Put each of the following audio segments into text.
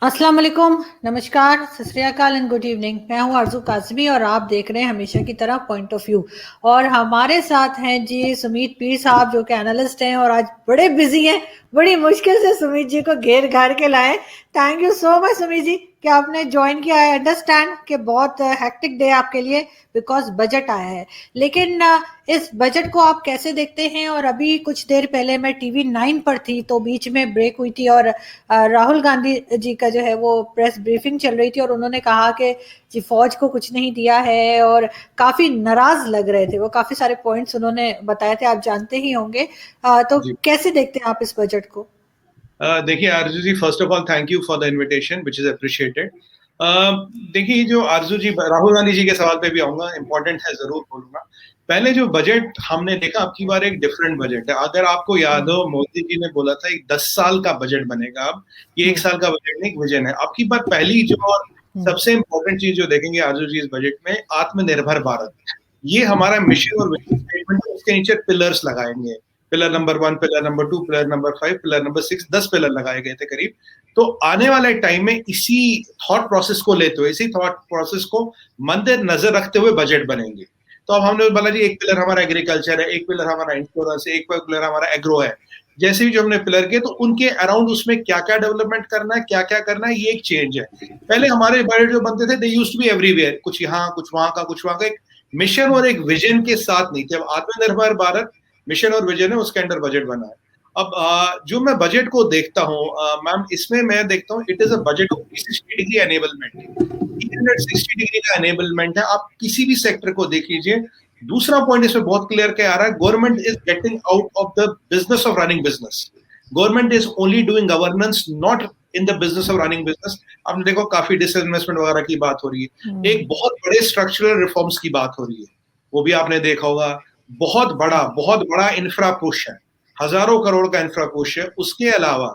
अस्सलाम वालेकुम, नमस्कार, सत श्री अकाल एंड गुड इवनिंग। मैं हूं आरजू काज़मी और आप देख रहे हैं हमेशा की तरह पॉइंट ऑफ व्यू। और हमारे साथ हैं जी सुमीत पीर साहब, जो कि एनालिस्ट हैं और आज बड़े बिजी हैं। बड़ी मुश्किल से सुमीत जी को घेर घार के लाए। Thank you so much Sumeet ji कि आपने ज्वाइन किया। आई अंडरस्टैंड कि बहुत हेक्टिक डे आपके लिए, बिकॉज बजट आया है। लेकिन इस बजट को आप कैसे देखते हैं? और अभी कुछ देर पहले मैं टीवी 9 पर थी, तो बीच में ब्रेक हुई थी और राहुल गांधी जी का जो है वो प्रेस ब्रीफिंग चल रही थी और उन्होंने कहा कि जी फौज को कुछ नहीं दिया है और काफी नाराज लग रहे थे वो। काफी सारे पॉइंट्स उन्होंने बताए थे, आप जानते ही होंगे। तो जी कैसे देखते हैं आप इस बजट को? देखिए Arzoo ji, first of all thank you for the invitation which is appreciated. देखिए, जो आरजू जी, राहुल गांधी जी के सवाल पे भी आऊंगा, इंपॉर्टेंट है, जरूर बोलूंगा। पहले जो बजट हमने देखा, अब की बार एक डिफरेंट बजट है। अगर आपको याद हो, मोदी जी ने बोला था एक 10 साल का बजट बनेगा। अब ये एक हम्म, साल का बजट नहीं, एक विजन है। अब की बार पहली जो और हम्म, सबसे इंपॉर्टेंट चीज जो देखेंगे आरजू जी इस बजट में, आत्मनिर्भर भारत। ये हमारा मिशन और विजन स्टेटमेंट है। उसके नीचे पिलर्स लगाएंगे। Pillar number 1, pillar number 2, pillar number 5, pillar number 6, 10 pillar लगाए गए थे करीब। तो आने वाले टाइम में इसी थॉट प्रोसेस को लेते हुए, इसी थॉट प्रोसेस को मद्देनजर रखते हुए बजट बनेंगे। तो अब हमने बोला जी, एक पिलर हमारा एग्रीकल्चर है, एक पिलर हमारा इंश्योरेंस है, एक पिलर हमारा एग्रो है। जैसे भी जो हमने पिलर किए, तो उनके अराउंड उसमें क्या क्या डेवलपमेंट करना है, क्या क्या करना है, ये एक चेंज है। पहले हमारे बजट जो बनते थे, they used to be everywhere, कुछ यहाँ कुछ वहां का, कुछ वहां का, एक मिशन और एक विजन के साथ नहीं थे। अब आत्मनिर्भर भारत मिशन और विजन है, उसके अंडर बजट बना है। अब जो मैं बजट को देखता हूँ मैम, इसमें मैं देखता हूँ it is a budget of 360 degree enablement. 360 degree का एनेबलमेंट है। आप किसी भी सेक्टर को देख लीजिए। दूसरा पॉइंट इसमें बहुत क्लियर क्या आ रहा है, government is getting out of the business of running business. Government is only doing governance, not in the business of running business. आपने देखो, काफी डिसइन्वेस्टमेंट वगैरह की बात हो रही है, हम्म, एक बहुत बड़े स्ट्रक्चरल रिफॉर्म्स की बात हो रही है, वो भी आपने देखा होगा। बहुत बड़ा इंफ्रा पुश है, हजारों करोड़ का इंफ्रा पुश है। उसके अलावा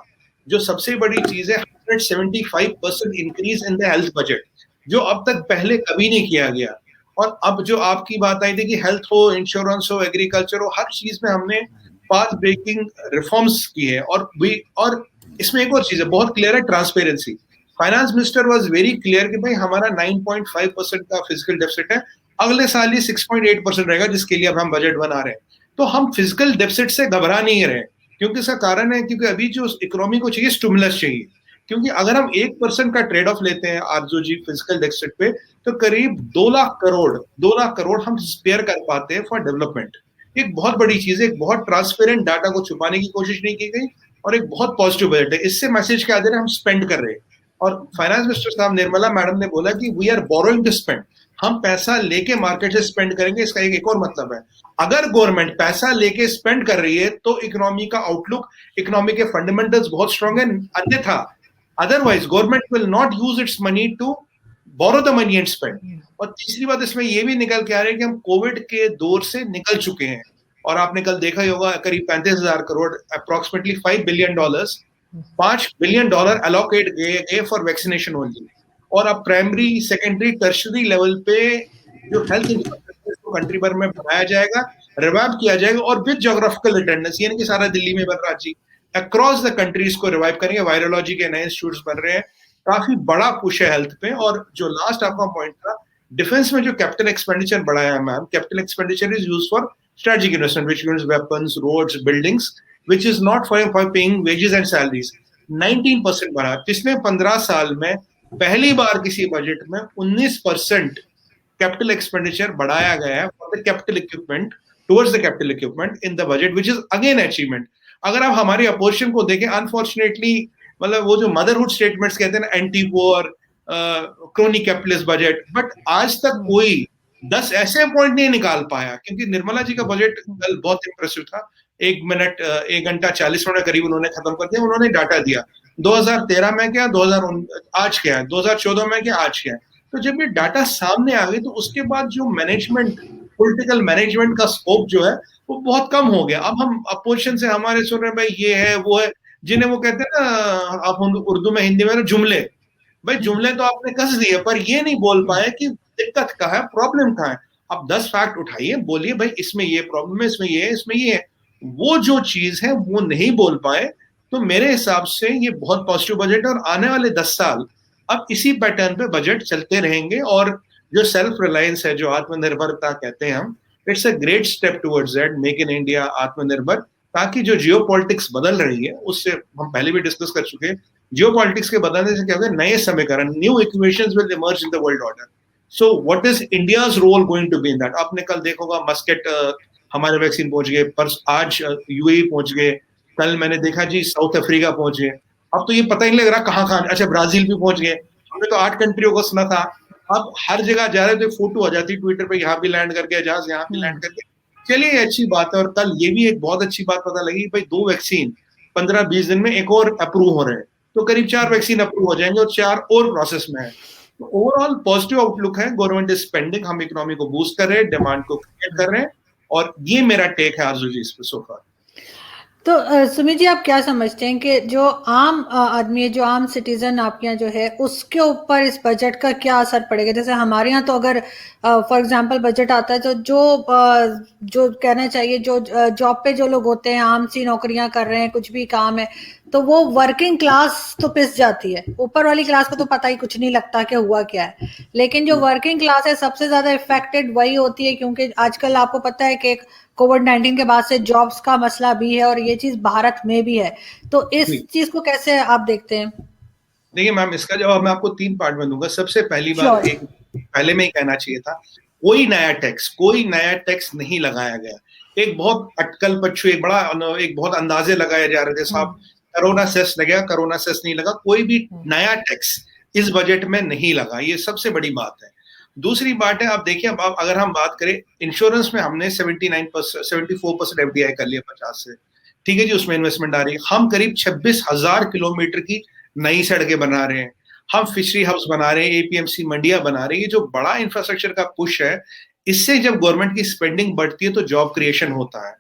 जो सबसे बड़ी चीज है, 175% increase in the health budget, जो अब तक पहले कभी नहीं किया गया। और अब जो आपकी बात आई थी कि हेल्थ हो, इंश्योरेंस हो, एग्रीकल्चर हो, हर चीज में हमने पाथ ब्रेकिंग रिफॉर्म्स की है। और इसमें एक और चीज है, बहुत क्लियर है, transparency. Finance minister was very clear कि भाई हमारा 9.5% का फिजिकल डेफिसिट है, अगले साल ये 6.8% रहेगा, जिसके लिए अब हम बजट बना रहे हैं। तो हम फिजिकल डेफिसिट से घबरा नहीं रहे, क्योंकि इसका कारण है, क्योंकि अभी जो इकोनॉमी को चाहिए, स्टिमुलस चाहिए। क्योंकि अगर हम 1% का ट्रेड ऑफ लेते हैं आरजू जी फिजिकल डेफिसिट पे, तो करीब 2 लाख करोड़ हम स्पेयर कर पाते हैं फॉर डेवलपमेंट। एक बहुत बड़ी चीज है, एक बहुत ट्रांसपेरेंट डाटा को छुपाने की कोशिश नहीं की गई, और एक बहुत पॉजिटिव बजट है। इससे मैसेज क्या दे रहे हैं, हम स्पेंड कर रहे हैं। और फाइनेंस मिनिस्टर साहब निर्मला मैडम ने बोला कि we are borrowing to spend, हम पैसा लेके मार्केट से स्पेंड करेंगे। इसका एक और मतलब है, अगर गवर्नमेंट पैसा लेके स्पेंड कर रही है, तो इकोनॉमी का आउटलुक, इकोनॉमी के फंडामेंटल्स बहुत स्ट्रांग है। अन्यथा, otherwise government will not use its money to borrow the money and spend. और तीसरी बात इसमें यह भी निकल के आ रही है कि हम कोविड के दौर से निकल चुके हैं। और आपने कल देखा ही होगा, करीब 35,000 crore, approximately $5 billion, $5 billion allocate गए फॉर वैक्सीनेशन ओनली। और अब प्राइमरी, सेकेंडरी, टर्शरी लेवल पे जो हेल्थ इंफ्रास्ट्रक्चर कंट्री भर में बनाया जाएगा, रिवाइव किया जाएगा, और विद जोग्राफिकल अटेंडेंस, यानी कि सारा दिल्ली में बन रांची, अक्रॉस द कंट्रीज को रिवाइव करेंगे। वायरोलॉजी के नए इंस्टीट्यूट बन रहे हैं। काफी बड़ा पुश है हेल्थ पे। और जो लास्ट आपका पॉइंट था, डिफेंस में जो कैपिटल एक्सपेंडिचर बढ़ाया है ma'am, capital expenditure is use for strategic investment, which means weapons, roads, buildings, which is not for paying wages and salaries। 19% बढ़ा पिछले 15 साल में। पहली बार किसी बजट में 19% कैपिटल एक्सपेंडिचर बढ़ाया गया है for the capital equipment, towards the capital equipment in the budget, which is again achievement. अगर आप हमारी अपोजिशन को देखें, अनफॉर्चुनेटली, मतलब वो जो मदरहुड स्टेटमेंट्स कहते हैं ना, anti war, crony capitalist budget, but आज तक कोई 10 ऐसे पॉइंट नहीं निकाल पाया। क्योंकि निर्मला जी का बजट कल बहुत इंप्रेसिव था। 1 घंटा 40 मिनट करीब उन्होंने खत्म कर दिया। उन्होंने डाटा दिया 2013 में क्या, 2000 आज क्या है, 2014 में क्या, आज क्या है। तो जब ये डाटा सामने आ गई, तो उसके बाद जो मैनेजमेंट, पॉलिटिकल मैनेजमेंट का स्कोप जो है, वो बहुत कम हो गया। अब हम अपोजिशन से हमारे सुन रहे हैं, भाई ये है वो है, जिन्हें वो कहते हैं ना, आप उर्दू में, हिंदी में ना, जुमले। भाई जुमले तो आपने कस दिए, पर ये नहीं बोल पाए कि दिक्कत कहाँ है, प्रॉब्लम कहाँ है। अब 10 फैक्ट उठाइए, बोलिए भाई इसमें ये प्रॉब्लम है, इसमें ये है, इसमें ये है। वो जो चीज है वो नहीं बोल पाए। तो मेरे हिसाब से ये बहुत पॉजिटिव बजट है और आने वाले 10 साल अब इसी पैटर्न पे बजट चलते रहेंगे। और जो सेल्फ रिलायंस है, जो आत्मनिर्भरता कहते हैं हम, it's a great step towards that, make in India, आत्मनिर्भर। ताकि जो जियो पॉलिटिक्स बदल रही है, उससे हम पहले भी डिस्कस कर चुके हैं, जियो पॉलिटिक्स के बदलने से क्या होगा, नए समीकरण, new equations will emerge in the world order. So what is India's role going to be in that? आपने कल देखा होगा मस्केट हमारे वैक्सीन पहुंच गए, पर आज यूएई पहुंच गए, कल मैंने देखा जी साउथ अफ्रीका पहुंच गए। अब तो ये पता ही नहीं लग रहा कहाँ कहाँ, अच्छा ब्राजील भी पहुंच गए। हमने तो 8 कंट्रियों को सुना था, अब हर जगह जा रहे थे, फोटो आ जाती ट्विटर पे, यहाँ भी लैंड करके, जहाज यहाँ भी लैंड करके। चलिए अच्छी बात है। और कल ये भी एक बहुत अच्छी बात पता लगी भाई, 2 वैक्सीन 15-20 दिन में एक और अप्रूव हो रहे हैं, तो करीब 4 वैक्सीन अप्रूव हो जाएंगे और 4 और प्रोसेस में है। तो ओवरऑल पॉजिटिव आउटलुक है, गवर्नमेंट इज स्पेंडिंग, हम इकोनॉमी को बूस्ट कर रहे हैं, डिमांड को क्रिएट कर रहे हैं, और ये मेरा टेक है आरजू जी इस पे सो फार। तो सुमित जी, आप क्या समझते हैं कि जो आम आदमी है, जो आम सिटीजन आपके यहाँ जो है, उसके ऊपर इस बजट का क्या असर पड़ेगा? जैसे हमारे यहाँ तो अगर फॉर एग्जांपल बजट आता है तो जो कहना चाहिए, जो जॉब पे जो लोग होते हैं, आम सी नौकरियां कर रहे हैं, कुछ भी काम है, तो वो वर्किंग क्लास तो पिस जाती है। ऊपर वाली क्लास को तो पता ही कुछ नहीं लगता कि हुआ क्या है, लेकिन जो वर्किंग क्लास है सबसे ज्यादा इफेक्टेड वही होती है, क्योंकि आजकल आपको पता है कि कोविड-19 के बाद से जॉब्स का मसला भी है और ये चीज भारत में भी है। तो इस चीज को कैसे आप देखते हैं? देखिए मैम, इसका जवाब मैं आपको 3 पार्ट में दूंगा। सबसे पहली बात, श्योर। एक पहले में ही कहना चाहिए था, कोई नया टैक्स नहीं लगाया गया। एक बहुत अटकल पच्चू, एक बहुत अंदाजे लगाए जा रहे थे, साहब कोरोना सेस लगेगा, कोरोना सेस नहीं लगा। कोई भी नया टैक्स इस बजट में नहीं लगा, ये सबसे बड़ी बात है। दूसरी बात है, आप देखिए, अब अगर हम बात करें इंश्योरेंस में, हमने 74% एफडीआई कर लिया 50 से, ठीक है जी, उसमें इन्वेस्टमेंट आ रही है। हम करीब 26,000 किलोमीटर की नई सड़कें बना रहे हैं, हम फिशरी हब्स बना रहे हैं, एपीएमसी मंडियां बना रहे हैं। ये जो बड़ा इंफ्रास्ट्रक्चर का पुश है, इससे जब गवर्नमेंट की स्पेंडिंग बढ़ती है तो जॉब क्रिएशन होता है।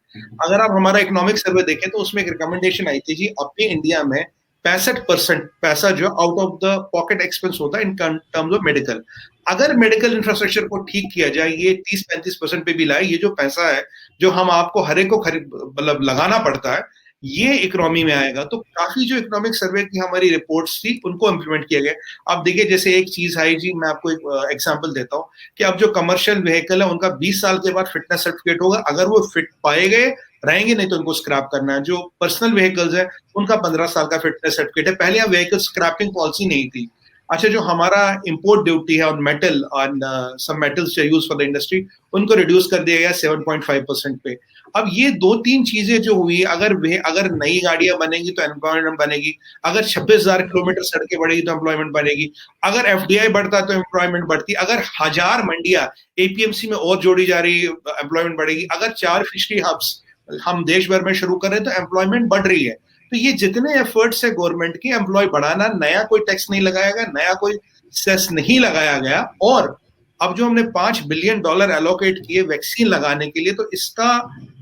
अगर आप हमारा इकोनॉमिक सर्वे देखें तो उसमें एक रिकमेंडेशन आई थी जी, अपनी इंडिया में 65% पैसा जो out of the pocket expense होता है इन टर्म्स ऑफ मेडिकल। अगर मेडिकल इंफ्रास्ट्रक्चर को ठीक किया जाए, ये 30-35% पे भी लाए, ये जो पैसा है जो हम आपको हर एक को मतलब लगाना पड़ता है, ये इकोनॉमी में आएगा। तो काफी जो इकोनॉमिक सर्वे की हमारी रिपोर्ट्स थी, उनको इंप्लीमेंट किया गया। अब देखिए, जैसे एक चीज आई जी, मैं आपको एक एग्जांपल देता हूँ कि अब जो कमर्शियल व्हीकल है, उनका 20 साल के बाद फिटनेस सर्टिफिकेट होगा। अगर वो फिट पाए गए रहेंगे, नहीं तो उनको स्क्रैप करना है। जो पर्सनल व्हीकल्स है, उनका 15 साल का फिटनेस सर्टिफिकेट है। पहले यहाँ व्हीकल स्क्रैपिंग पॉलिसी नहीं थी। अच्छा, जो हमारा इंपोर्ट ड्यूटी है on metal, on some metals use for the industry, उनको रिड्यूस कर दिया गया 7.5% पे। अब ये 2-3 चीजें जो हुई, अगर नई गाड़ियां बनेगी तो एम्प्लॉयमेंट बनेगी, अगर 26,000 किलोमीटर सड़कें बढ़ेगी तो एम्प्लॉयमेंट बनेगी, अगर एफडीआई बढ़ता है तो एम्प्लॉयमेंट बढ़ती, अगर 1000 मंडियां एपीएमसी में और जोड़ी जा रही है, एम्प्लॉयमेंट बढ़ेगी, अगर 4 फिशरी हब्स हम देश भर में शुरू कर रहे हैं तो एम्प्लॉयमेंट बढ़ रही है। तो ये जितने एफर्ट्स है गवर्नमेंट के एम्प्लॉय बढ़ाना, नया कोई टैक्स नहीं लगाया गया, नया कोई सेस नहीं लगाया गया। और अब जो हमने $5 बिलियन एलोकेट किए वैक्सीन लगाने के लिए, तो इसका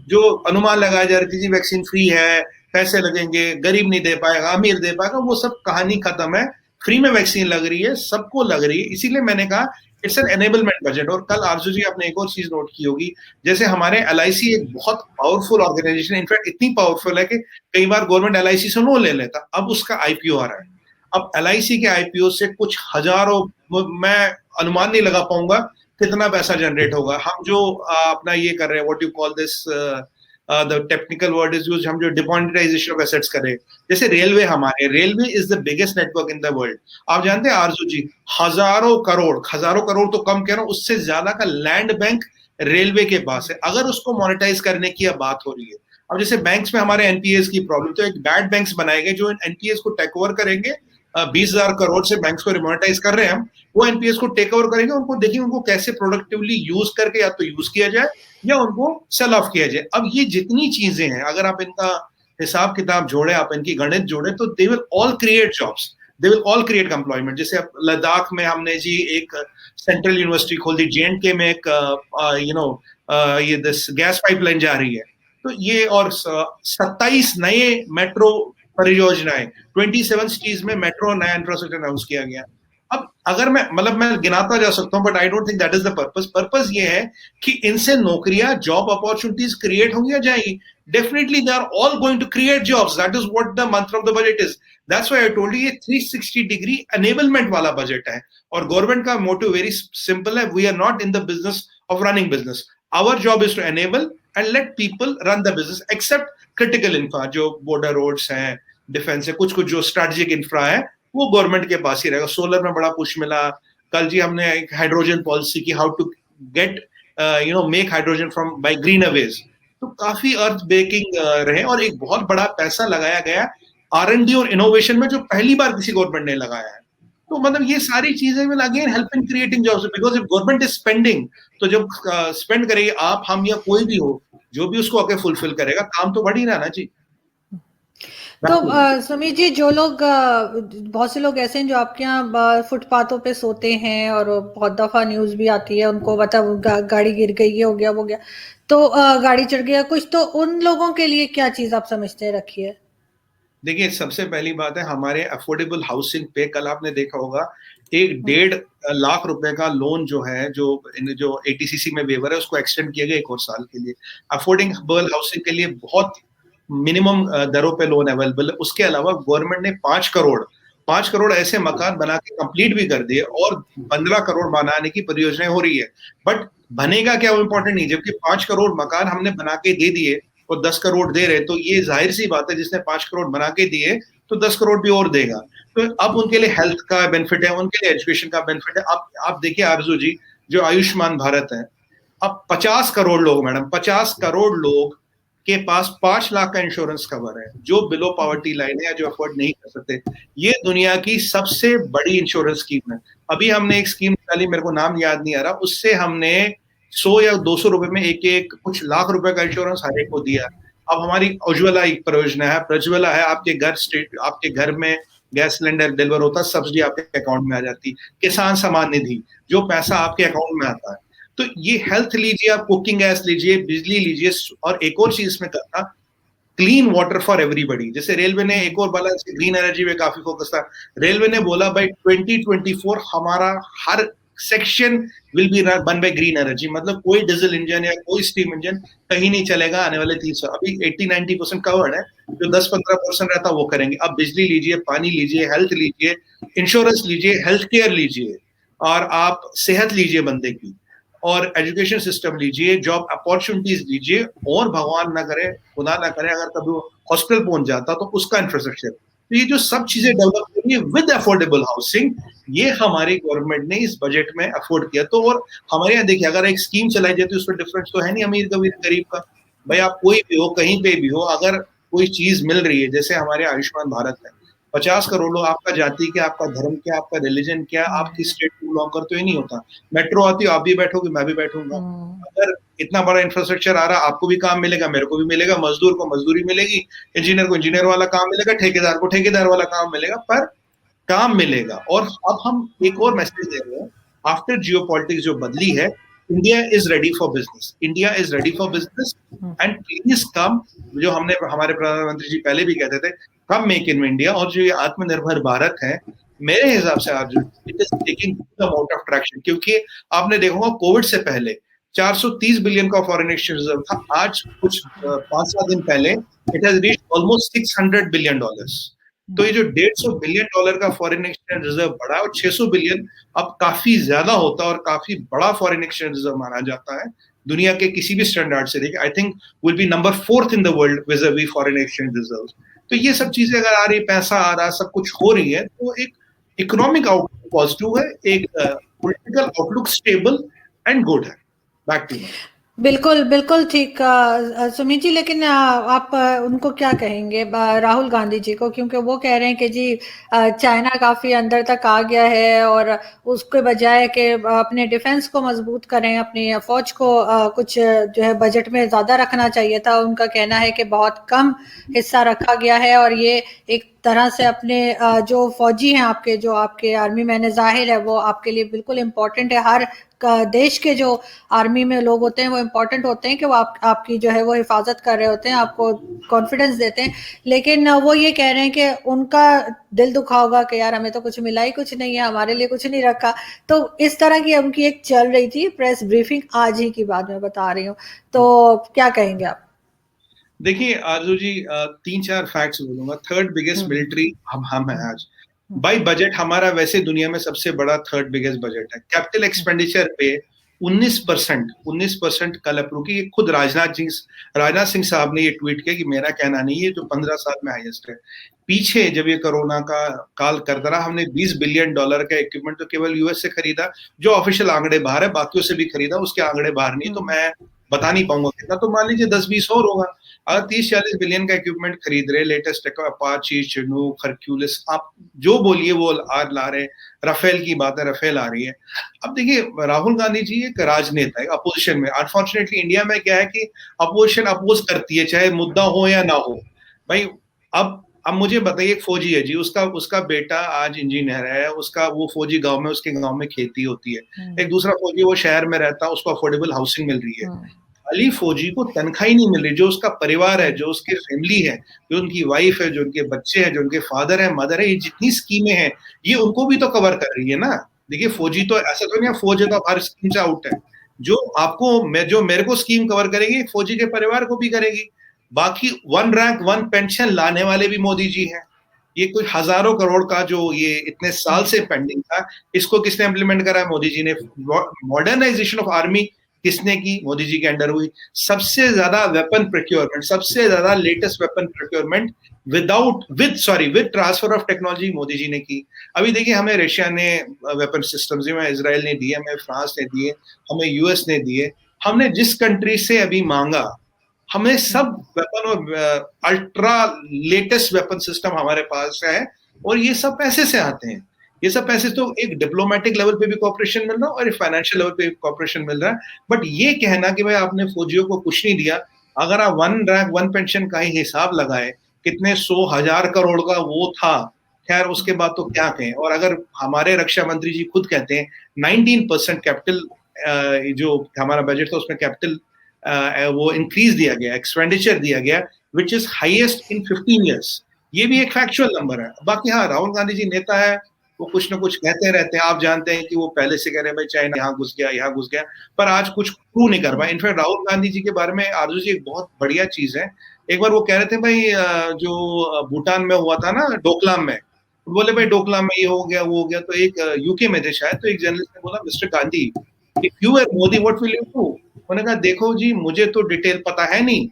जो अनुमान लगाया जा रहा है कि वैक्सीन फ्री है, पैसे लगेंगे, गरीब नहीं दे पाएगा, अमीर दे पाएगा, वो सब कहानी खत्म है। फ्री में वैक्सीन लग रही है, सबको लग रही है। इसीलिए मैंने कहा इट्स एन एनेबलमेंट बजट। और कल आरजू जी, आपने एक और चीज नोट की होगी, जैसे हमारे एलआईसी एक बहुत पावरफुल ऑर्गेनाइजेशन है, इनफैक्ट इतनी पावरफुल है कि कई बार गवर्नमेंट एलआईसी से लोन ले लेता। अब उसका आईपीओ आ रहा है। अब एलआईसी के आईपीओ से कुछ हजारों, मैं अनुमान नहीं लगा पाऊंगा कितना पैसा जनरेट होगा। हम जो अपना ये कर रहे हैं, what you call this, the technical word is use, हम जो डिमोनेटाइजेशन ऑफ एसेट्स करें, जैसे railway is the biggest network in the world. आप जानते हैं आरजू जी, हजारों करोड़ तो कम कह रहा हूं, उससे ज्यादा का लैंड बैंक रेलवे के पास है। अगर उसको मोनेटाइज करने की अब बात हो रही है, अब जैसे बैंक्स में हमारे एनपीएस की प्रॉब्लम, तो एक बैड बैंक्स बनाए गए जो एनपीएस को टेक ओवर करेंगे। 20,000 करोड़ से बैंक्स को रिमोनेटाइज कर रहे हैं हम, वो एनपीएस को टेक ओवर करेंगे। उनको देखिए, उनको कैसे प्रोडक्टिवली यूज करके या तो यूज किया जाए या उनको सेल ऑफ किया जाए। अब ये जितनी चीजें हैं, अगर आप इनका हिसाब किताब जोड़े, आप इनकी गणित जोड़े, तो they will all create jobs, they will all create employment. जैसे अब लद्दाख में हमने जी एक सेंट्रल यूनिवर्सिटी खोल दी, जेएंडके में एक ये दिस गैस पाइपलाइन जा रही है, तो ये, और 27 नए मेट्रो परियोजनाएं, 27 सिटीज में मेट्रो नया इंफ्रास्ट्रक्चर अनाउंस किया गया। अब अगर मैं गिनाता जा सकता हूं, but I don't think that is the purpose. Purpose ये है कि इनसे नौकरियां, जॉब अपॉर्चुनिटीज क्रिएट होंगी या जाएंगी? Definitely they are all going to create jobs. That is what the mantra of the budget is. That's why I told you, ये 360 degree enablement वाला बजट है। और गवर्नमेंट का मोटिव वेरी सिंपल है, we are not in the business of running business. Our job is to enable and let people run the business, except critical infra, जो border roads हैं, defence है, कुछ कुछ जो स्ट्रेटेजिक इंफ्रा है, वो government के पास ही रहेगा। सोलर में बड़ा पुश मिला। कल जी हमने एक हाइड्रोजन पॉलिसी की, how to get make hydrogen from by greener ways. तो काफी अर्थ ब्रेकिंग रहे, और एक बहुत बड़ा पैसा लगाया गया R&D और इनोवेशन में, जो पहली बार किसी गवर्नमेंट ने लगाया है। तो मतलब ये सारी चीजें will again help in creating jobs, because if government is spending, तो जब स्पेंड करेगी आप, हम या कोई भी हो, जो भी उसको आगे फुलफिल करेगा, काम तो बढ़ ही रहा ना जी। तो सुमित जी, जो लोग बहुत से लोग ऐसे हैं जो आपके यहाँ फुटपाथों पे सोते हैं, और बहुत दफा न्यूज भी आती है उनको, मतलब गाड़ी गिर गई, ये हो गया वो गया, तो गाड़ी चढ़ गया कुछ, तो उन लोगों के लिए क्या चीज आप समझते हैं रखी है? देखिए, सबसे पहली बात है हमारे अफोर्डेबल हाउसिंग पे, कल आपने देखा होगा 1.5 लाख रुपए का लोन जो है, जो ATCC में वेवर है, उसको एक्सटेंड किया गया 1 और साल के लिए। अफोर्डेबल हाउसिंग के लिए बहुत मिनिमम दरों पे लोन अवेलेबल है। उसके अलावा गवर्नमेंट ने 5 करोड़ ऐसे मकान बना के कंप्लीट भी कर दिए, और 15 करोड़ बनाने की परियोजनाएं हो रही है। बट बनेगा क्या, वो इंपॉर्टेंट नहीं। जबकि 5 करोड़ मकान हमने बना के दे दिए और 10 करोड़ दे रहे, तो ये जाहिर सी बात है, जिसने 5 करोड़ बना के दिए तो 10 करोड़ भी और देगा। तो अब उनके लिए हेल्थ का बेनिफिट है, उनके लिए एजुकेशन का बेनिफिट है। आप देखिए आरजू जी, जो आयुष्मान भारत है, अब 50 करोड़ लोग, मैडम 50 करोड़ लोग के पास 5 लाख का इंश्योरेंस कवर है, जो बिलो पॉवर्टी लाइन है या जो अफोर्ड नहीं कर सकते। ये दुनिया की सबसे बड़ी इंश्योरेंस स्कीम है। अभी हमने एक स्कीम निकाली, मेरे को नाम याद नहीं आ रहा, उससे हमने 100 या 200 रुपए में एक एक कुछ लाख रुपए का इंश्योरेंस हर एक को दिया। अब हमारी उज्ज्वला एक परियोजना है, प्रज्वला है, आपके घर में गैस सिलेंडर डिलीवर होता है, सब्सिडी आपके अकाउंट में आ जाती। किसान सम्मान निधि, जो पैसा आपके अकाउंट में आता है। तो ये हेल्थ लीजिए, आप कुकिंग गैस लीजिए, बिजली लीजिए, और एक और चीज इसमें करना, क्लीन वाटर फॉर एवरीबडी। जैसे रेलवे ने एक और बोला, ग्रीन एनर्जी में काफी फोकस था। रेलवे ने बोला भाई 2024 हमारा हर section will be run by green energy, मतलब कोई डीजल इंजन या कोई स्टीम इंजन कहीं नहीं चलेगा आने वाले 3 साल। अभी 80-90% कवर्ड है, जो 10-15% रहता वो करेंगे। अब बिजली लीजिए, पानी लीजिए, हेल्थ लीजिए, इंश्योरेंस लीजिए, हेल्थ केयर लीजिए, और आप सेहत लीजिए बंदे की, और एजुकेशन सिस्टम लीजिए, जॉब अपॉर्चुनिटीज लीजिए, और भगवान ना करे, खुदा ना करे, अगर कभी हॉस्पिटल पहुंच जाता तो उसका इंफ्रास्ट्रक्चर। तो ये जो सब चीजें डेवलप करेंगे विद अफोर्डेबल हाउसिंग, ये हमारी गवर्नमेंट ने इस बजट में अफोर्ड किया। तो और हमारे यहाँ देखिए, अगर एक स्कीम चलाई जाती है, उसमें डिफरेंस तो है नहीं अमीर का गरीब का। भाई आप कोई भी हो, कहीं पे भी हो, अगर कोई चीज मिल रही है, जैसे हमारे आयुष्मान भारत है, 50 करोड़ लोग, आपका जाति क्या, आपका धर्म क्या, आपका रिलीजन क्या, आपकी स्टेट को बिलोंग करते हो, नहीं होता। मेट्रो आती है, आप भी बैठोगे, मैं भी बैठूंगा। अगर इतना बड़ा इंफ्रास्ट्रक्चर आ रहा, आपको भी काम मिलेगा, मेरे को भी मिलेगा, मजदूर को मजदूरी मिलेगी, इंजीनियर को इंजीनियर वाला काम मिलेगा, ठेकेदार को ठेकेदार वाला काम मिलेगा, पर काम मिलेगा। और अब हम एक और मैसेज दे रहे हैं, आफ्टर जियोपॉलिटिक्स जो बदली है, India is ready for business, India is ready for business, and please come. जो हमने हमारे प्रधानमंत्री जी पहले भी कहते थे, कम मेक इन इंडिया। और जो ये आत्मनिर्भर भारत है, मेरे हिसाब से आज it is taking amount of traction, क्योंकि आपने देखा होगा कोविड से पहले 430 बिलियन का फॉरेन एक्सचेंज रिजर्व था। आज कुछ 5-7 दिन पहले it has reached almost $600 billion. तो ये जो $150 बिलियन का फॉरेन एक्सचेंज रिजर्व बढ़ा है, और 600 बिलियन अब काफी ज्यादा होता है, और काफी बड़ा फॉरेन एक्सचेंज रिजर्व माना जाता है दुनिया के किसी भी स्टैंडर्ड से। देखिए, I think will be number 4th in the world vis a vis foreign exchange reserve. तो ये सब चीजें अगर आ रही, पैसा आ रहा, सब कुछ हो रही है, तो एक इकोनॉमिक आउटलुक पॉजिटिव है, एक political outlook stable and good है। Back to you. बिल्कुल बिल्कुल ठीक सुमित जी, लेकिन आप उनको क्या कहेंगे, राहुल गांधी जी को, क्योंकि वो कह रहे हैं कि जी चाइना काफी अंदर तक आ गया है, और उसके बजाय कि अपने डिफेंस को मजबूत करें, अपनी फौज को कुछ जो है बजट में ज्यादा रखना चाहिए था। उनका कहना है कि बहुत कम हिस्सा रखा गया है, और ये एक तरह से अपने जो फौजी हैं आपके, जो आपके आर्मी मैन, जाहिर है वो आपके लिए बिल्कुल इम्पोर्टेंट है। हर देश के जो आर्मी में लोग होते हैं वो इम्पोर्टेंट होते हैं कि वो आपकी जो है वो हिफाजत कर रहे होते हैं, आपको कॉन्फिडेंस देते हैं। लेकिन वो ये कह रहे हैं कि उनका दिल दुखा होगा कि यार हमें तो कुछ मिला ही कुछ नहीं है, हमारे लिए कुछ नहीं रखा। तो इस तरह की उनकी एक चल रही थी प्रेस ब्रीफिंग, आज ही की बात मैं बता रही हूँ। तो क्या कहेंगे आप? देखिए आरजू जी, 3-4 फैक्ट्स बोलूंगा। थर्ड बिगेस्ट मिलिट्री हम हैं आज। बाई बजट हमारा वैसे दुनिया में सबसे बड़ा थर्ड बिगेस्ट बजट है। कैपिटल एक्सपेंडिचर पे 19% कल अप्रूव की। खुद राजनाथ सिंह साहब ने ये ट्वीट किया कि मेरा कहना नहीं है, जो 15 साल में हाईएस्ट है। पीछे जब ये कोरोना का काल करता रहा, हमने $20 बिलियन का इक्विपमेंट तो केवल यूएस से खरीदा, जो ऑफिशियल आंकड़े बाहर है, बाकियों से भी खरीदा, उसके आंकड़े बाहर नहीं, तो मैं बता नहीं पाऊंगा कितना। तो मान लीजिए 10-20 और होगा। अगर 30-40 बिलियन का इक्विपमेंट खरीद रहे, लेटेस्ट अपाची, चिनूक, हरक्यूलिस, आप जो बोलिए वो ला रहे। राफेल की बात है, राफेल आ रही है। अब देखिए, राहुल गांधी जी एक राजनेता है अपोजिशन में। अनफॉर्चुनेटली इंडिया में क्या है कि अपोजिशन अपोज करती है, चाहे मुद्दा हो या ना हो। भाई अब मुझे बताइए, एक फौजी है जी, उसका बेटा आज इंजीनियर है, उसका वो फौजी गांव में, उसके गांव में खेती होती है। एक दूसरा फौजी वो शहर में रहता है, उसको अफोर्डेबल हाउसिंग मिल रही है। अली फौजी को तनख्वाह ही नहीं मिल रही। जो उसका परिवार है, जो उसकी फैमिली है, जो उनकी वाइफ है, जो उनके बच्चे हैं, जो उनके फादर है, मदर है, ये जितनी स्कीमें हैं ये उनको भी तो कवर कर रही है ना। देखिए, फौजी तो ऐसा तो नहीं है फौज है तो हर स्कीम से आउट है। जो मेरे को स्कीम कवर करेगी, फौजी के परिवार को भी करेगी। बाकी 1 रैंक 1 पेंशन लाने वाले भी मोदी जी हैं। ये कुछ हजारों करोड़ का जो ये इतने साल से पेंडिंग था, इसको किसने इंप्लीमेंट करा? मोदी जी ने। मॉडर्नाइजेशन ऑफ आर्मी किसने की? मोदी जी के अंडर हुई। सबसे ज्यादा वेपन प्रोक्योरमेंट, सबसे ज्यादा latest weapon procurement with transfer of technology Modi ji ने की। अभी देखिए, हमें रशिया ने वेपन सिस्टम्स दिए, हमें इजराइल ने दिए, हमें फ्रांस ने दिए, हमें यूएस ने दिए। हमने जिस कंट्री से अभी मांगा, हमें सब वेपन और अल्ट्रा लेटेस्ट वेपन सिस्टम हमारे पास है। और ये सब पैसे से आते हैं। ये सब पैसे तो एक डिप्लोमेटिक लेवल पे भी कॉपरेशन मिल रहा है और एक फाइनेंशियल लेवल पे भी कॉपरेशन मिल रहा है। बट ये कहना कि भाई आपने फौजियों को कुछ नहीं दिया, अगर आप 1 रैंक 1 पेंशन का ही हिसाब लगाए, कितने 100,000 करोड़ का वो था, खैर उसके बाद तो क्या कहें। और अगर हमारे रक्षा मंत्री जी खुद कहते हैं 19% कैपिटल, जो हमारा बजट था उसमें कैपिटल वो इंक्रीज दिया गया, एक्सपेंडिचर दिया गया, which is highest in 15 years. ये भी एक फैक्चुअल नंबर है। बाकी हाँ, राहुल गांधी जी नेता है, वो कुछ ना कुछ कहते रहते हैं। आप जानते हैं कि वो पहले से कह रहे हैं भाई चाइना यहाँ घुस गया, यहाँ घुस गया, पर आज कुछ प्रूव नहीं कर पाए। इनफैक्ट राहुल गांधी जी के बारे में आरजू जी एक बहुत बढ़िया चीज है। एक बार वो कह रहे थे भाई, जो भूटान में हुआ था ना, डोकलाम में, बोले भाई डोकलाम में ये हो गया, वो हो गया। तो एक यूके में थे शायद, तो एक जर्नलिस्ट ने बोला, mister Gandhi, if you are Modi what will you do? उन्होंने कहा, देखो जी, मुझे तो डिटेल पता है नहीं।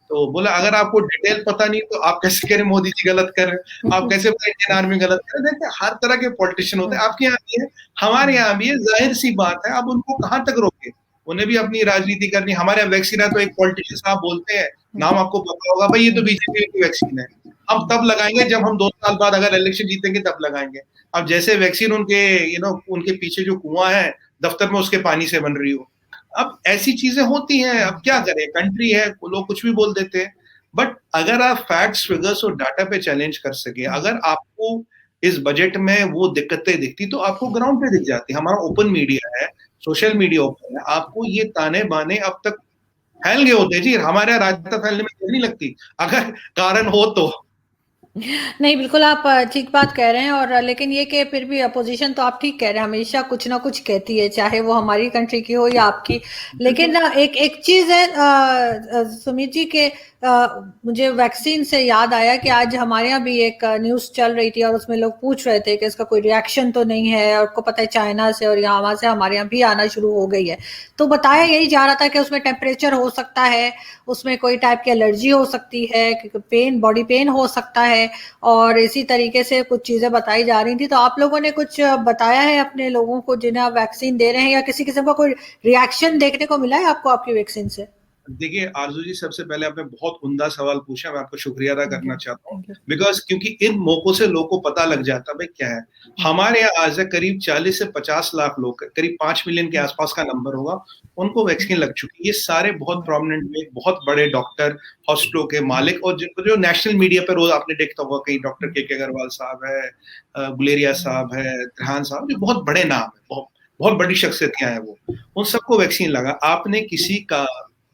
तो बोला, अगर आपको डिटेल पता नहीं तो आप कैसे कह रहे मोदी जी गलत कर रहे हैं? आप कैसे बोले इंडियन आर्मी गलत कर रहे हैं? देखिए, हर तरह के पॉलिटिशियन होते हैं। आपके यहाँ भी है, हमारे यहाँ भी है, जाहिर सी बात है। अब उनको कहाँ तक रोके? उन्हें भी अपनी राजनीति करनी। हमारे यहाँ वैक्सीन है तो एक पॉलिटिशियन साहब बोलते हैं, नाम आपको पता होगा, भाई ये तो बीजेपी की वैक्सीन है, हम तब लगाएंगे जब हम 2 साल बाद अगर इलेक्शन जीतेंगे तब लगाएंगे। अब जैसे वैक्सीन उनके उनके पीछे जो कुआं है दफ्तर में, उसके पानी से बन रही हो। अब ऐसी चीजें होती हैं। अब क्या करें, कंट्री है, लोग कुछ भी बोल देते हैं। बट अगर आप फैक्ट्स, फिगर्स और डाटा पे चैलेंज कर सके, अगर आपको इस बजट में वो दिक्कतें दिखती तो आपको ग्राउंड पे दिख जाती। हमारा ओपन मीडिया है, सोशल मीडिया ओपन है, आपको ये ताने बाने अब तक फैल गए होते जी। हमारे यहाँ राजनीति फैलने में देर नहीं लगती, अगर कारण हो तो। नहीं, बिल्कुल आप ठीक बात कह रहे हैं। और लेकिन ये कि फिर भी अपोजिशन तो आप ठीक कह रहे हैं, हमेशा कुछ ना कुछ कहती है, चाहे वो हमारी कंट्री की हो या आपकी। लेकिन एक एक चीज है सुमित जी के, मुझे वैक्सीन से याद आया कि आज हमारे यहाँ भी एक न्यूज चल रही थी और उसमें लोग पूछ रहे थे कि इसका कोई रिएक्शन तो नहीं है, और आपको पता है चाइना से और यहाँ से हमारे यहाँ भी आना शुरू हो गई है। तो बताया यही जा रहा था कि उसमें टेम्परेचर हो सकता है, उसमें कोई टाइप की एलर्जी हो सकती है, पेन, बॉडी पेन हो सकता है, और इसी तरीके से कुछ चीजें बताई जा रही थी। तो आप लोगों ने कुछ बताया है अपने लोगों को जिन्हें आप वैक्सीन दे रहे हैं, या किसी किस्म का कोई रिएक्शन देखने को मिला है आपको आपकी वैक्सीन से? देखिए आरजू जी, सबसे पहले आपने बहुत उम्दा सवाल पूछा, मैं आपको शुक्रिया अदा करना चाहता हूँ, थैंक यू। बिकॉज क्योंकि इन मौकों से लोगों को पता लग जाता भाई क्या है। हमारे यहाँ आज तक करीब 40 से 50 लाख लोग, करीब 5 मिलियन के आसपास का नंबर होगा, उनको वैक्सीन लग चुकी है। ये सारे बहुत प्रोमिनेंट में बहुत बड़े डॉक्टर, हॉस्पिटलों के मालिक, और जो नेशनल मीडिया पर रोज आपने देखता होगा, कई डॉक्टर के अग्रवाल साहब है, गुलेरिया साहब है, त्रिहान साहब, जो बहुत बड़े नाम है, बहुत बहुत बड़ी शख्सियतियां हैं, वो उन सबको वैक्सीन लगा। आपने किसी का,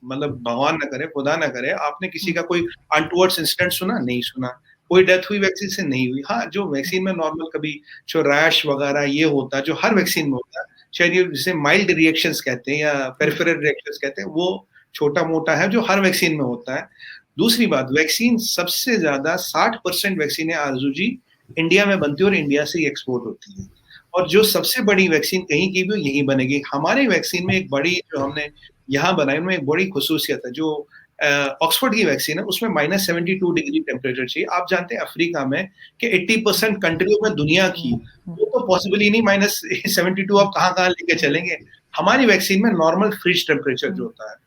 मतलब भगवान ना करे, खुदा ना करे, आपने किसी का कोई अनटुवर्ड्स इंसिडेंट सुना? नहीं सुना। कोई डेथ हुई वैक्सीन से? नहीं हुई। हाँ, जो वैक्सीन में नॉर्मल कभी जो रैश वगैरह ये होता है, जो हर वैक्सीन में होता है, शायद ये जिसे माइल्ड रिएक्शंस कहते हैं या पेरिफेरल रिएक्शंस कहते हैं, वो छोटा मोटा है जो हर वैक्सीन में होता है। दूसरी बात, वैक्सीन सबसे ज्यादा 60% वैक्सीन है आरजू जी इंडिया में बनती है और इंडिया से ही एक्सपोर्ट होती है। और जो सबसे बड़ी वैक्सीन कहीं की भी यहीं बनेगी। हमारे वैक्सीन में एक बड़ी, जो हमने यहाँ बनाई, उनमें एक बड़ी खुसूसियत है। जो ऑक्सफोर्ड की वैक्सीन है, उसमें -72 डिग्री टेम्परेचर चाहिए। आप जानते हैं अफ्रीका में कि 80% कंट्रियों में दुनिया की, वो तो पॉसिबल ही नहीं, -72 आप कहाँ कहाँ लेके चलेंगे। हमारी वैक्सीन में नॉर्मल फ्रिज टेम्परेचर जो होता है,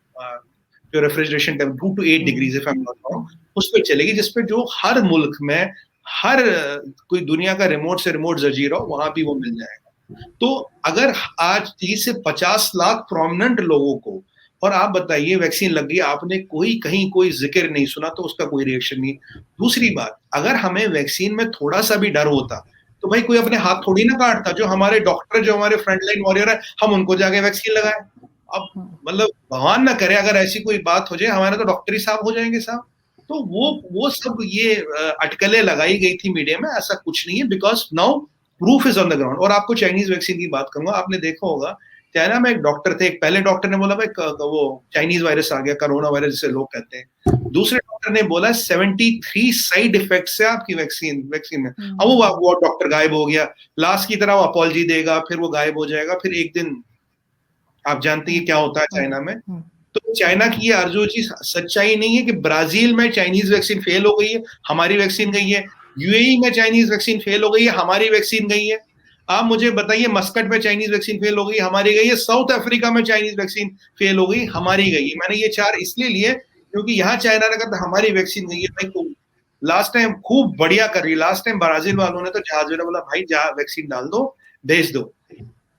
जो refrigeration 2 to 8 degrees if I am not wrong, उस पर चलेगी, जिसपे जो हर मुल्क में, हर कोई दुनिया का रिमोट से रिमोट जजीरा हो, वहां भी वो मिल जाएगा। तो अगर आज 30 से 50 लाख प्रोमिनेंट लोगों को, और आप बताइए वैक्सीन लग गई, आपने कोई कहीं कोई जिक्र नहीं सुना, तो उसका कोई रिएक्शन नहीं। दूसरी बात, अगर हमें वैक्सीन में थोड़ा सा भी डर होता, तो भाई कोई अपने हाथ थोड़ी ना काटता। जो हमारे डॉक्टर, जो हमारे फ्रंटलाइन वॉरियर है, हम उनको जाके वैक्सीन लगाए। अब मतलब भगवान ना करे अगर ऐसी कोई बात हो जाए, हमारे तो डॉक्टर ही साहब हो जाएंगे साहब। तो वो सब ये अटकलें लगाई गई थी मीडिया में, ऐसा कुछ नहीं है, because now proof is on the ground. और आपको चाइनीज वैक्सीन की बात करूंगा, आपने देखा होगा चाइना में एक डॉक्टर थे, एक पहले डॉक्टर ने बोला भाई वो चाइनीज वायरस आ गया, कोरोना वायरस जिसे लोग कहते हैं। दूसरे डॉक्टर ने बोला 73 साइड इफेक्ट्स है आपकी वैक्सीन में। अब वो डॉक्टर गायब हो गया, लास्ट की तरह वो अपॉलजी देगा, फिर वो गायब हो जाएगा, फिर एक दिन आप जानते हैं क्या होता है चाइना में। तो चाइना की ये आरजू जी सच्चाई नहीं है कि ब्राजील में चाइनीज वैक्सीन फेल हो गई है, हमारी वैक्सीन गई है। यूएई में चाइनीज वैक्सीन फेल हो गई है, हमारी वैक्सीन गई है। आप मुझे बताइए, मस्कट में चाइनीज वैक्सीन फेल हो गई, हमारी गई है। साउथ अफ्रीका में चाइनीज वैक्सीन फेल हो गई, हमारी गई है। मैंने ये 4 इसलिए लिए क्योंकि यहाँ चाइना ने कहा हमारी वैक्सीन गई है। भाई तो लास्ट टाइम खूब बढ़िया कर रही, लास्ट टाइम ब्राजील वालों ने तो जहाज में बोला भाई जहां वैक्सीन डाल दो, भेज दो।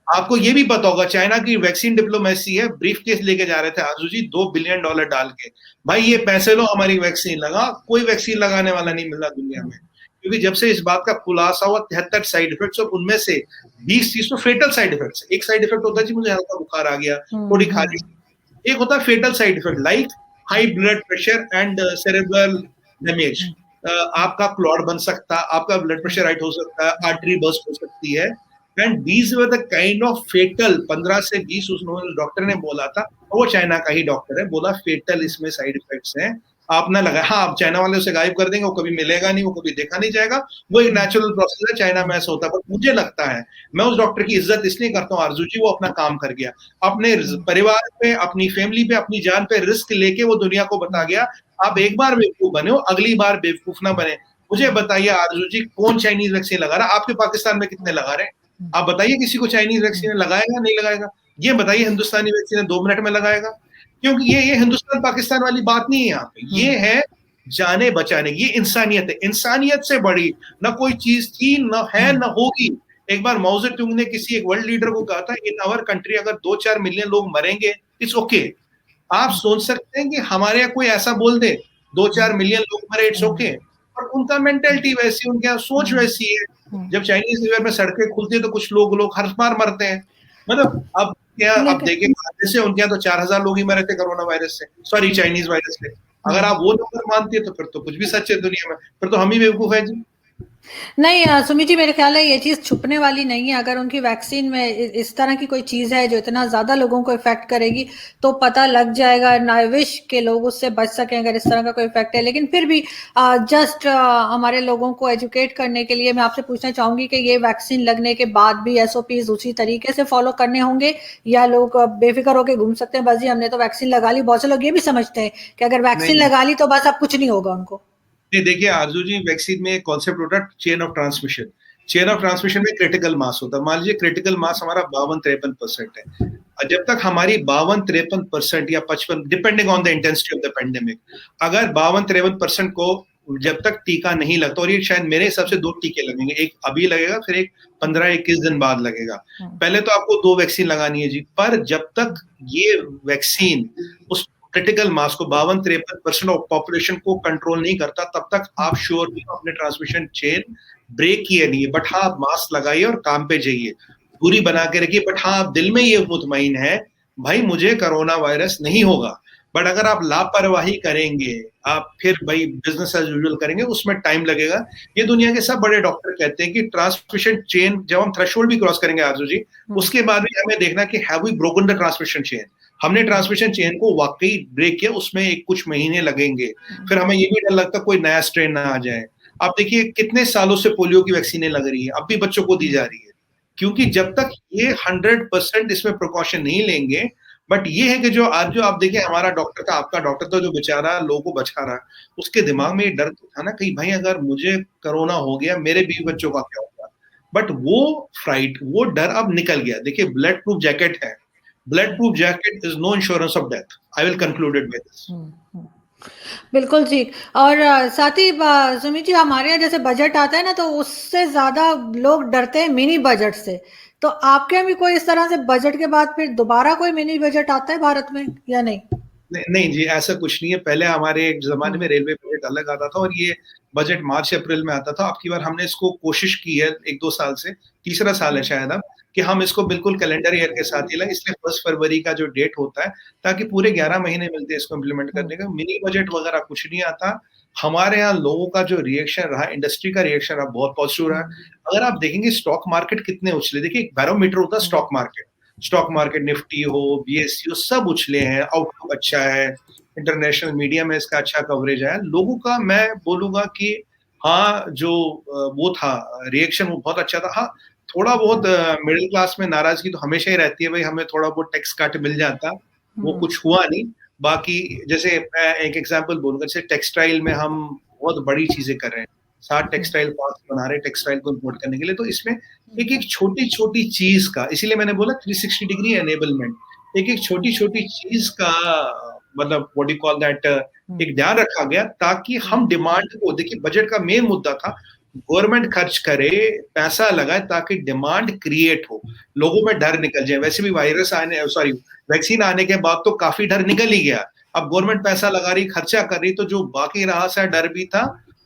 आपको ये भी पता होगा चाइना की वैक्सीन डिप्लोमेसी है, ब्रीफ केस लेके जा रहे थे आजू जी $2 बिलियन डाल के, भाई ये पैसे लो हमारी वैक्सीन लगा। कोई वैक्सीन लगाने वाला नहीं मिल रहा दुनिया में, क्योंकि जब से इस बात का खुलासा हुआ 73 साइड इफेक्ट्स, और उनमें से 20-30 तो फेटल साइड इफेक्ट्स। एक साइड इफेक्ट होता है जी मुझे हल्का बुखार आ गया, थोड़ी खाली, एक होता है fatal side effect like high blood pressure and cerebral damage. आपका क्लॉट बन सकता, आपका ब्लड प्रेशर राइट हो सकता है, आर्टरी बर्स्ट हो सकती है। And these were the kind of fatal 15 से 20 उस डॉक्टर ने बोला था, वो चाइना का ही डॉक्टर है, बोला फेटल इसमें साइड इफेक्ट्स हैं, आप ना लगाए। हाँ, आप चाइना वाले उसे गायब कर देंगे, वो कभी मिलेगा नहीं, वो कभी देखा नहीं जाएगा, वो एक नेचुरल प्रोसेस है, चाइना में ऐसा होता है। पर मुझे लगता है, मैं उस डॉक्टर की इज्जत इसलिए करता हूँ आरजू जी, वो अपना काम कर गया, अपने परिवार पे, अपनी फैमिली पे, अपनी जान पे रिस्क लेके वो दुनिया को बता गया आप एक बार बेवकूफ बने हो, अगली बार बेवकूफ ना बने। मुझे बताइए आरजू जी, कौन चाइनीज वैक्सीन लगा रहा है? आपके पाकिस्तान में कितने लगा रहे हैं? आप बताइए किसी को चाइनीज वैक्सीन लगाएगा नहीं लगाएगा? ये बताइए हिंदुस्तानी वैक्सीन 2 मिनट में लगाएगा? क्योंकि ये हिंदुस्तान पाकिस्तान वाली बात नहीं है यहाँ पे, ये है जाने बचाने, ये इंसानियत है। इंसानियत से बड़ी ना कोई चीज थी, न है, न होगी। एक बार माओ जेडुंग ने किसी एक वर्ल्ड लीडर को कहा था, इन आवर कंट्री अगर 2-4 मिलियन लोग मरेंगे इट्स ओके। आप सोच सकते हैं कि हमारे यहाँ कोई ऐसा बोल दे 2-4 मिलियन लोग मरे इट्स ओके, और उनका मेंटेलिटी वैसी, उनके यहाँ सोच वैसी है। जब चाइनीज न्यू ईयर में सड़कें खुलती है तो कुछ लोग हर बार मरते हैं। मतलब अब क्या, अब देखें जैसे उनके यहाँ तो 4000 लोग ही मरे थे कोरोना वायरस से, सॉरी चाइनीज वायरस से। अगर आप वो नंबर मानती है तो फिर तो कुछ भी सच है दुनिया में, फिर तो हम ही बेवकूफ है जी। नहीं सुमित जी, मेरे ख्याल है ये चीज छुपने वाली नहीं है। अगर उनकी वैक्सीन में इस तरह की कोई चीज है जो इतना ज्यादा लोगों को इफेक्ट करेगी तो पता लग जाएगा। आई विश के लोग उससे बच सकें अगर इस तरह का कोई इफेक्ट है। लेकिन फिर भी जस्ट हमारे लोगों को एजुकेट करने के लिए मैं आपसे पूछना चाहूंगी कि ये वैक्सीन लगने के बाद भी SOPs उसी तरीके से फॉलो करने होंगे, या लोग बेफिक्र होकर घूम सकते हैं, बस जी हमने तो वैक्सीन लगा ली? बहुत से लोग ये भी समझते हैं कि अगर वैक्सीन लगा ली तो बस अब कुछ नहीं होगा उनको। नहीं, देखिए आरजू जी, वैक्सीन में एक कॉन्सेप्ट होता है chain of transmission. Chain of transmission में क्रिटिकल मास होता है। मान लीजिए क्रिटिकल मास हमारा 52-53% है। जब तक हमारी 52-53% या 55, depending on the intensity of the pandemic, अगर 52-53% को जब तक टीका नहीं लगता, और ये शायद मेरे हिसाब से 2 टीके लगेंगे, एक अभी लगेगा, फिर एक 15-21 दिन बाद लगेगा। पहले तो आपको 2 वैक्सीन लगानी है जी, पर जब तक ये वैक्सीन उस क्रिटिकल मास को 52-53% ऑफ पॉपुलेशन को कंट्रोल नहीं करता, तब तक आप श्योर अपने ट्रांसमिशन चेन ब्रेक किए नहीं है। बट हाँ, आप मास्क लगाइए और काम पे जाइए, दूरी बना के रखिए। बट हाँ, आप दिल में ये मुतमईन है भाई मुझे कोरोना वायरस नहीं होगा। बट अगर आप लापरवाही करेंगे, आप फिर भाई बिजनेस एज यूजुअल करेंगे, उसमें टाइम लगेगा। ये दुनिया के सब बड़े डॉक्टर कहते हैं कि ट्रांसमिशन चेन, जब हम थ्रेशोल्ड भी क्रॉस करेंगे आरजू जी, उसके बाद भी हमें देखना कि have we broken the transmission chain. हमने ट्रांसमिशन चेन को वाकई ब्रेक किया, उसमें एक कुछ महीने लगेंगे। फिर हमें ये भी डर लगता कोई नया स्ट्रेन ना आ जाए। आप देखिए कितने सालों से पोलियो की वैक्सीनें लग रही है, अब भी बच्चों को दी जा रही है, क्योंकि जब तक ये 100% इसमें प्रिकॉशन नहीं लेंगे। बट ये है कि जो आज जो आप देखिए हमारा डॉक्टर था, आपका डॉक्टर था, जो बेचारा लोगों को बचा रहा, उसके दिमाग में ये डर था ना कि भाई अगर मुझे कोरोना हो गया, मेरे बीवी बच्चों का क्या होगा। बट वो फ्राइट, वो डर अब निकल गया। देखिए ब्लड प्रूफ जैकेट है, blood proof jacket is no insurance of death. I will conclude it with this. बिल्कुल जी। और साथ ही सुमित जी, हमारे यहाँ जैसे बजट आता है ना, तो उससे ज्यादा लोग डरते हैं मिनी बजट से। तो आपके यहाँ भी कोई इस तरह से बजट के बाद फिर दोबारा कोई मिनी बजट आता है भारत में या नहीं? नहीं जी, ऐसा कुछ नहीं है। पहले हमारे एक जमाने में रेलवे बजट अलग आता था, और ये बजट मार्च अप्रैल में आता था। अब की बार हमने इसको कोशिश की है 1-2 साल से, तीसरा साल है शायद अब, कि हम इसको बिल्कुल कैलेंडर ईयर के साथ ही लाए। इसलिए 1 फरवरी का जो डेट होता है, ताकि पूरे 11 महीने मिलते हैं इसको इम्प्लीमेंट करने का। मिनी बजट वगैरह कुछ नहीं आता। हमारे यहाँ लोगों का जो रिएक्शन रहा, इंडस्ट्री का रिएक्शन रहा, बहुत पॉजिटिव रहा। अगर आप देखेंगे स्टॉक मार्केट कितने उछले, देखिए एक बैरोमीटर होता है stock market. Stock market Nifty हो, बीएससी हो, सब उछले हैं। आउटलुक अच्छा है, इंटरनेशनल मीडिया में इसका अच्छा कवरेज है। लोगों का मैं बोलूंगा कि हाँ, जो वो था रिएक्शन, वो बहुत अच्छा था। हाँ, थोड़ा बहुत मिडिल क्लास में नाराजगी तो हमेशा ही रहती है, भाई हमें थोड़ा बहुत टैक्स कट मिल जाता, वो कुछ हुआ नहीं। बाकी जैसे मैं एक एग्जांपल बोलूंगा, जैसे टेक्सटाइल में हम बहुत बड़ी चीजें कर रहे हैं, 60 टेक्सटाइल पार्क्स बना रहे हैं टेक्सटाइल को इम्पोर्ट करने के लिए। तो इसमें एक एक छोटी छोटी चीज का, इसीलिए मैंने बोला 360 डिग्री एनेबलमेंट, एक एक छोटी छोटी चीज का मतलब व्हाट यू कॉल दैट, एक ध्यान रखा गया, ताकि हम डिमांड को, देखिए बजट का मेन मुद्दा था गवर्नमेंट खर्च करे, पैसा लगाए, ताकि डिमांड क्रिएट हो, लोगों में डर निकल जाए। वैसे भी वायरस आने, सॉरी वैक्सीन आने के बाद तो काफी डर निकल ही गया। अब गवर्नमेंट पैसा लगा रही, खर्चा कर रही, तो जो बाकी रहा सा डर भी था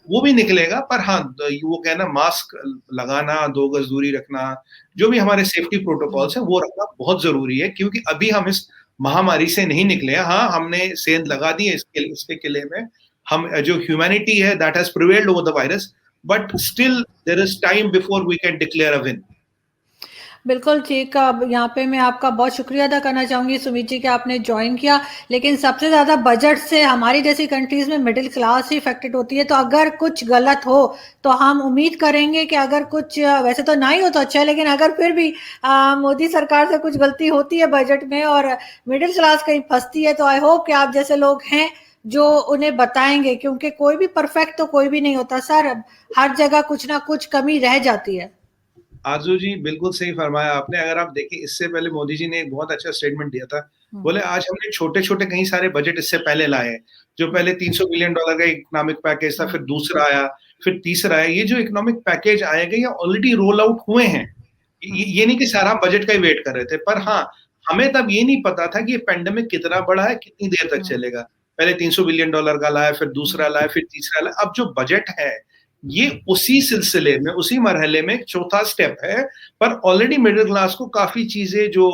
वो भी निकलेगा। पर हाँ, वो कहना मास्क लगाना, 2 गज दूरी रखना, जो भी हमारे सेफ्टी प्रोटोकॉल्स हैं वो रखना बहुत जरूरी है, क्योंकि अभी हम इस महामारी से नहीं निकले हैं। हाँ, हमने सेंध लगा दी है इसके किले में। हम जो ह्यूमैनिटी है that has prevailed over the virus, but still there is time before we can declare a win. बिल्कुल ठीक। अब यहाँ पे मैं आपका बहुत शुक्रिया अदा करना चाहूंगी सुमित जी कि आपने ज्वाइन किया। लेकिन सबसे ज्यादा बजट से हमारी जैसी कंट्रीज में मिडिल क्लास ही इफेक्टेड होती है। तो अगर कुछ गलत हो तो हम उम्मीद करेंगे कि अगर कुछ, वैसे तो ना ही हो तो अच्छा है, लेकिन अगर फिर भी मोदी सरकार से कुछ गलती होती है बजट में और मिडिल क्लास कहीं फंसती है, तो आई होप कि आप जैसे लोग हैं जो उन्हें बताएंगे, क्योंकि कोई भी परफेक्ट तो कोई भी नहीं होता सर, हर जगह कुछ ना कुछ कमी रह जाती है। आरजू जी बिल्कुल सही फरमाया आपने। अगर आप देखिए, इससे पहले मोदी जी ने एक बहुत अच्छा स्टेटमेंट दिया था, बोले आज हमने छोटे छोटे कई सारे बजट इससे पहले लाए हैं। जो पहले $300 बिलियन का इकोनॉमिक पैकेज था, फिर दूसरा आया, फिर तीसरा आया। ये जो इकोनॉमिक पैकेज आएगा ये ऑलरेडी रोल आउट हुए हैं। ये नहीं कि सारा बजट का ही वेट कर रहे थे, पर हाँ, हमें तब ये नहीं पता था कि ये पेंडेमिक कितना बड़ा है, कितनी देर तक चलेगा। पहले $300 बिलियन का लाया, फिर दूसरा लाया, फिर तीसरा लाया। अब जो बजट है ये उसी सिलसिले में, उसी मरहले में एक चौथा स्टेप है। पर ऑलरेडी मिडिल क्लास को काफी चीजें जो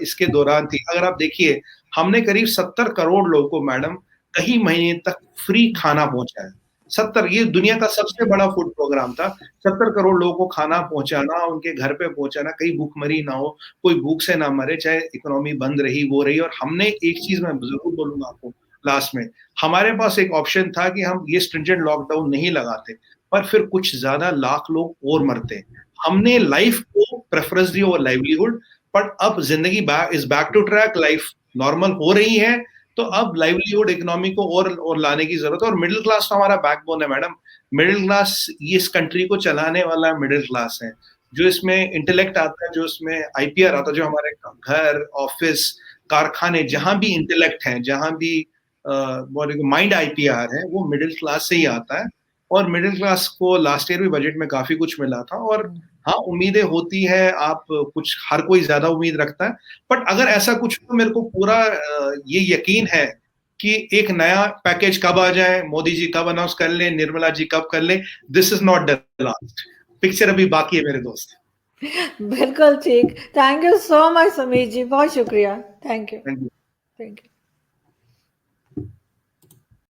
इसके दौरान थी, अगर आप देखिए, हमने करीब 70 करोड़ लोगों को मैडम कई महीने तक फ्री खाना पहुंचाया। 70, ये दुनिया का सबसे बड़ा फूड प्रोग्राम था। 70 करोड़ लोगों को खाना पहुंचाना, उनके घर पे पहुंचाना, कहीं भूखमरी ना हो, कोई भूख से ना मरे, चाहे इकोनॉमी बंद रही वो रही। और हमने एक चीज मैं जरूर बोलूंगा आपको लास्ट में, हमारे पास एक ऑप्शन था कि हम ये स्ट्रिंजेंट लॉकडाउन नहीं लगाते, पर फिर कुछ ज्यादा लाख लोग और मरते। हमने लाइफ को प्रेफरेंस दी ओवर लाइवलीहुड। पर अब जिंदगी is back to track, life normal हो रही है, तो अब लाइवलीहुड इकोनॉमी को और लाने की जरूरत है। और मिडिल क्लास तो हमारा बैकबोन है मैडम। मिडिल क्लास इस कंट्री को चलाने वाला मिडिल क्लास है। जो इसमें इंटेलेक्ट आता है, जो इसमें आईपीआर आता है, जो हमारे घर, ऑफिस, कारखाने, जहां भी इंटेलेक्ट है, जहां भी माइंड आईपीआर है, वो मिडिल क्लास से ही आता है। और मिडिल क्लास को लास्ट ईयर भी बजट में काफी कुछ मिला था। और हाँ, उम्मीदें होती है, आप कुछ, हर कोई ज्यादा उम्मीद रखता है, बट अगर ऐसा कुछ तो मेरे को पूरा ये यकीन है कि एक नया पैकेज कब आ जाए, मोदी जी कब अनाउंस कर ले, निर्मला जी कब कर ले, this is not the last picture, अभी बाकी है मेरे दोस्त। बिल्कुल ठीक। Thank you so much Sumit ji, बहुत शुक्रिया। Thank you. Thank you. Thank you.